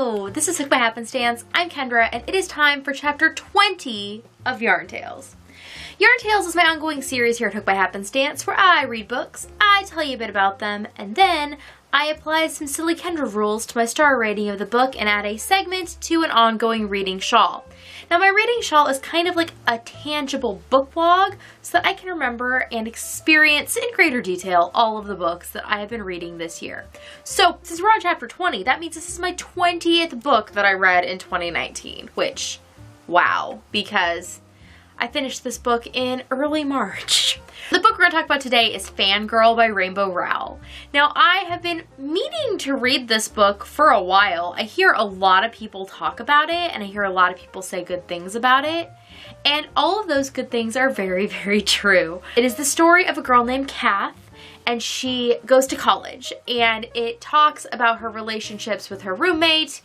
Hello! This is Hooked by Happenstance. I'm Kendra, and it is time for chapter 20 of Yarn Tales. Yarn Tales is my ongoing series here at Hooked by Happenstance, where I read books, I tell you a bit about them, and then I apply some silly Kendra rules to my star rating of the book and add a segment to an ongoing reading shawl. Now my reading shawl is kind of like a tangible book log so that I can remember and experience in greater detail all of the books that I have been reading this year. So since we're on chapter 20, that means this is my 20th book that I read in 2019, which, wow, because I finished this book in early March. The book we're going to talk about today is Fangirl by Rainbow Rowell. Now, I have been meaning to read this book for a while. I hear a lot of people talk about it, and I hear a lot of people say good things about it. And all of those good things are very, very true. It is the story of a girl named Kath, and she goes to college, and it talks about her relationships with her roommate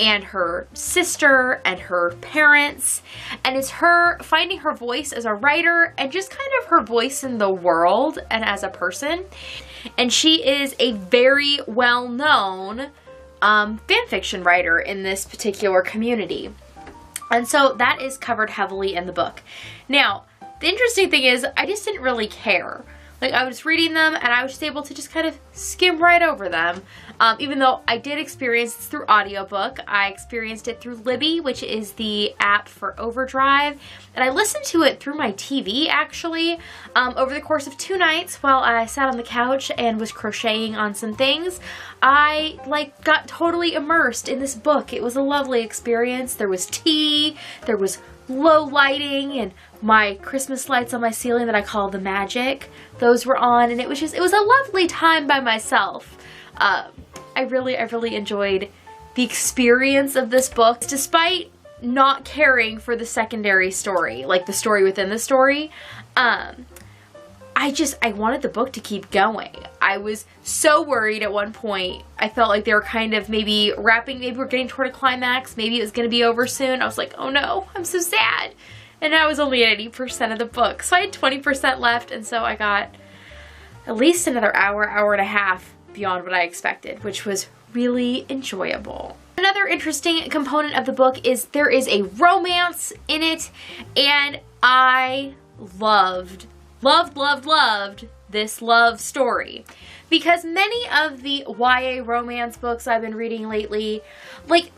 and her sister and her parents, and it's her finding her voice as a writer and just kind of her voice in the world and as a person. And she is a very well-known fanfiction writer in this particular community. And so that is covered heavily in the book. Now, the interesting thing is I just didn't really care. Like, I was reading them and I was just able to just kind of skim right over them. Even though I did experience this through audiobook. I experienced it through Libby, which is the app for Overdrive. And I listened to it through my TV, actually, over the course of 2 nights while I sat on the couch and was crocheting on some things. I, got totally immersed in this book. It was a lovely experience. There was tea, there was low lighting, and my Christmas lights on my ceiling that I call the magic, those were on, and it was a lovely time by myself. I really enjoyed the experience of this book, despite not caring for the secondary story, like the story within the story. I wanted the book to keep going. I was so worried at one point. I felt like they were kind of maybe we're getting toward a climax, maybe it was going to be over soon. I was like, oh no, I'm so sad. And I was only at 80% of the book, so I had 20% left, and so I got at least another hour and a half beyond what I expected, which was really enjoyable. Another interesting component of the book is there is a romance in it, and I loved this love story. Because many of the YA romance books I've been reading lately, like,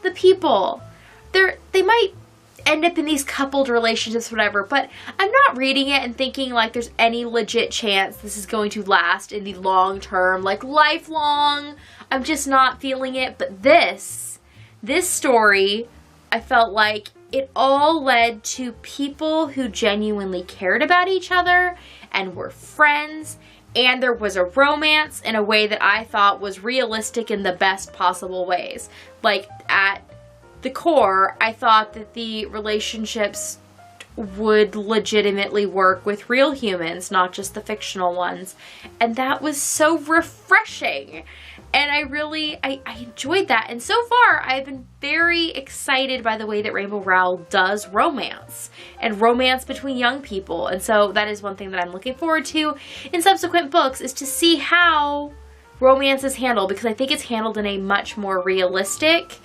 the people, they might end up in these coupled relationships, whatever, but I'm not reading it and thinking like there's any legit chance this is going to last in the long term, like lifelong. I'm just not feeling it. But this story, I felt like it all led to people who genuinely cared about each other and were friends, and there was a romance in a way that I thought was realistic in the best possible ways. Like, at the core, I thought that the relationships would legitimately work with real humans, not just the fictional ones. And that was so refreshing. And I enjoyed that. And so far, I've been very excited by the way that Rainbow Rowell does romance. And romance between young people. And so that is one thing that I'm looking forward to in subsequent books, is to see how romance is handled. Because I think it's handled in a much more realistic,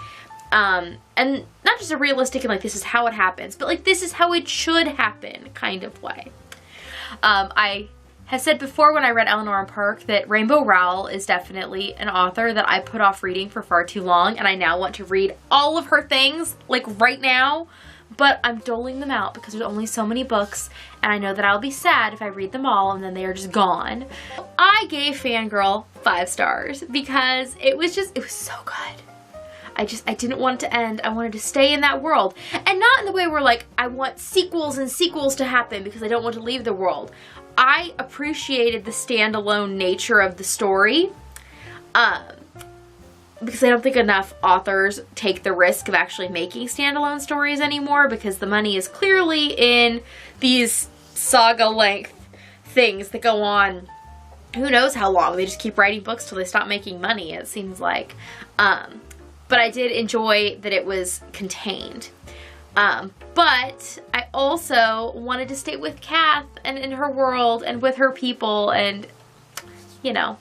and not just a realistic and like this is how it happens, but like this is how it should happen kind of way. I have said before when I read Eleanor and Park that Rainbow Rowell is definitely an author that I put off reading for far too long, and I now want to read all of her things like right now, but I'm doling them out because there's only so many books, and I know that I'll be sad if I read them all and then they are just gone. I gave Fangirl 5 stars because it was so good. I didn't want it to end. I wanted to stay in that world. And not in the way where, like, I want sequels and sequels to happen because I don't want to leave the world. I appreciated the standalone nature of the story. Because I don't think enough authors take the risk of actually making standalone stories anymore, because the money is clearly in these saga-length things that go on who knows how long. They just keep writing books till they stop making money, it seems like. But I did enjoy that it was contained. But I also wanted to stay with Kath and in her world and with her people, and, you know,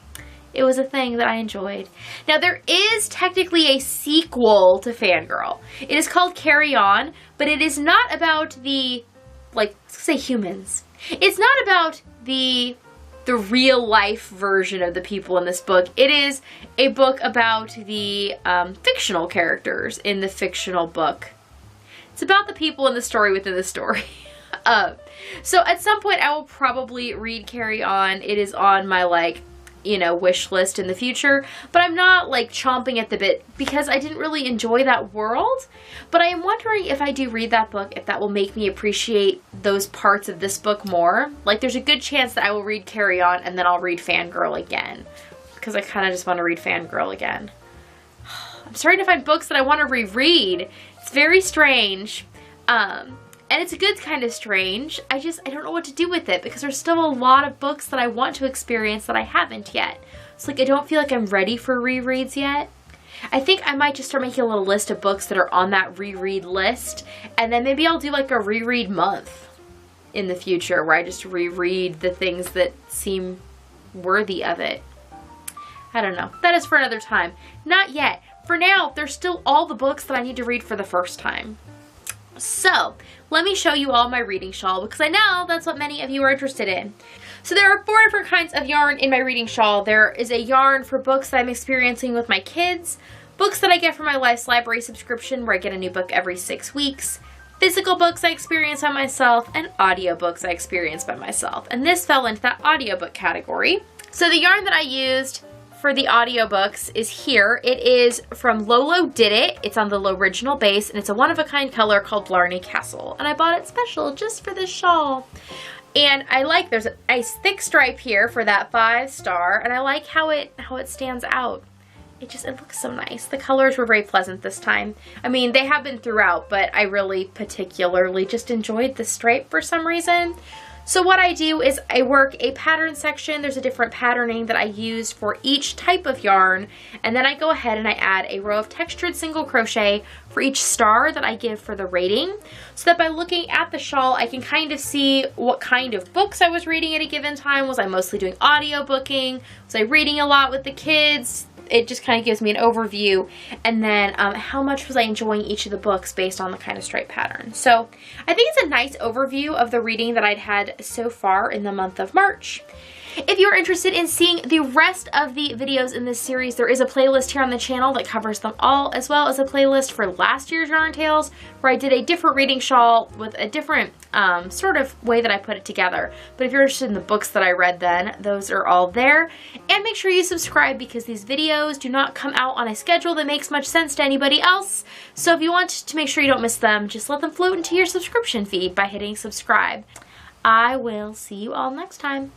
It was a thing that I enjoyed. Now, there is technically a sequel to Fangirl. It is called Carry On, but it is not about the, like, let's say humans. It's not about the real life version of the people in this book. It is a book about the fictional characters in the fictional book. It's about the people in the story within the story. So at some point I will probably read Carry On. It is on my, like, you know, wish list in the future, but I'm not like chomping at the bit because I didn't really enjoy that world. But I am wondering if I do read that book, if that will make me appreciate those parts of this book more. Like, there's a good chance that I will read Carry On and then I'll read Fangirl again, because I kind of just want to read Fangirl again. I'm starting to find books that I want to reread. It's very strange. And it's a good kind of strange. I don't know what to do with it because there's still a lot of books that I want to experience that I haven't yet. It's like I don't feel like I'm ready for rereads yet. I think I might just start making a little list of books that are on that reread list, and then maybe I'll do like a reread month in the future where I just reread the things that seem worthy of it. I don't know. That is for another time. Not yet. For now, there's still all the books that I need to read for the first time. So, let me show you all my reading shawl because I know that's what many of you are interested in. So there are 4 different kinds of yarn in my reading shawl. There is a yarn for books that I'm experiencing with my kids, books that I get from my Life's Library subscription where I get a new book every 6 weeks, physical books I experience by myself, and audiobooks I experience by myself. And this fell into that audiobook category. So the yarn that I used for the audiobooks is here. It is from Lolo Did It. It's on the original base, and it's a one-of-a-kind color called Blarney Castle. And I bought it special just for this shawl. And I like, there's a nice thick stripe here for that 5-star, and I like how it stands out. It looks so nice. The colors were very pleasant this time. I mean, they have been throughout, but I really particularly just enjoyed the stripe for some reason. So what I do is I work a pattern section. There's a different patterning that I use for each type of yarn, and then I go ahead and I add a row of textured single crochet for each star that I give for the rating, so that by looking at the shawl I can kind of see what kind of books I was reading at a given time. Was I mostly doing audio booking? Was I reading a lot with the kids? It just kind of gives me an overview, and then how much was I enjoying each of the books based on the kind of stripe pattern. So I think it's a nice overview of the reading that I'd had so far in the month of March. If you're interested in seeing the rest of the videos in this series, there is a playlist here on the channel that covers them all, as well as a playlist for last year's Yarn Tales, where I did a different reading shawl with a different sort of way that I put it together. But if you're interested in the books that I read then, those are all there. And make sure you subscribe because these videos do not come out on a schedule that makes much sense to anybody else. So if you want to make sure you don't miss them, just let them float into your subscription feed by hitting subscribe. I will see you all next time.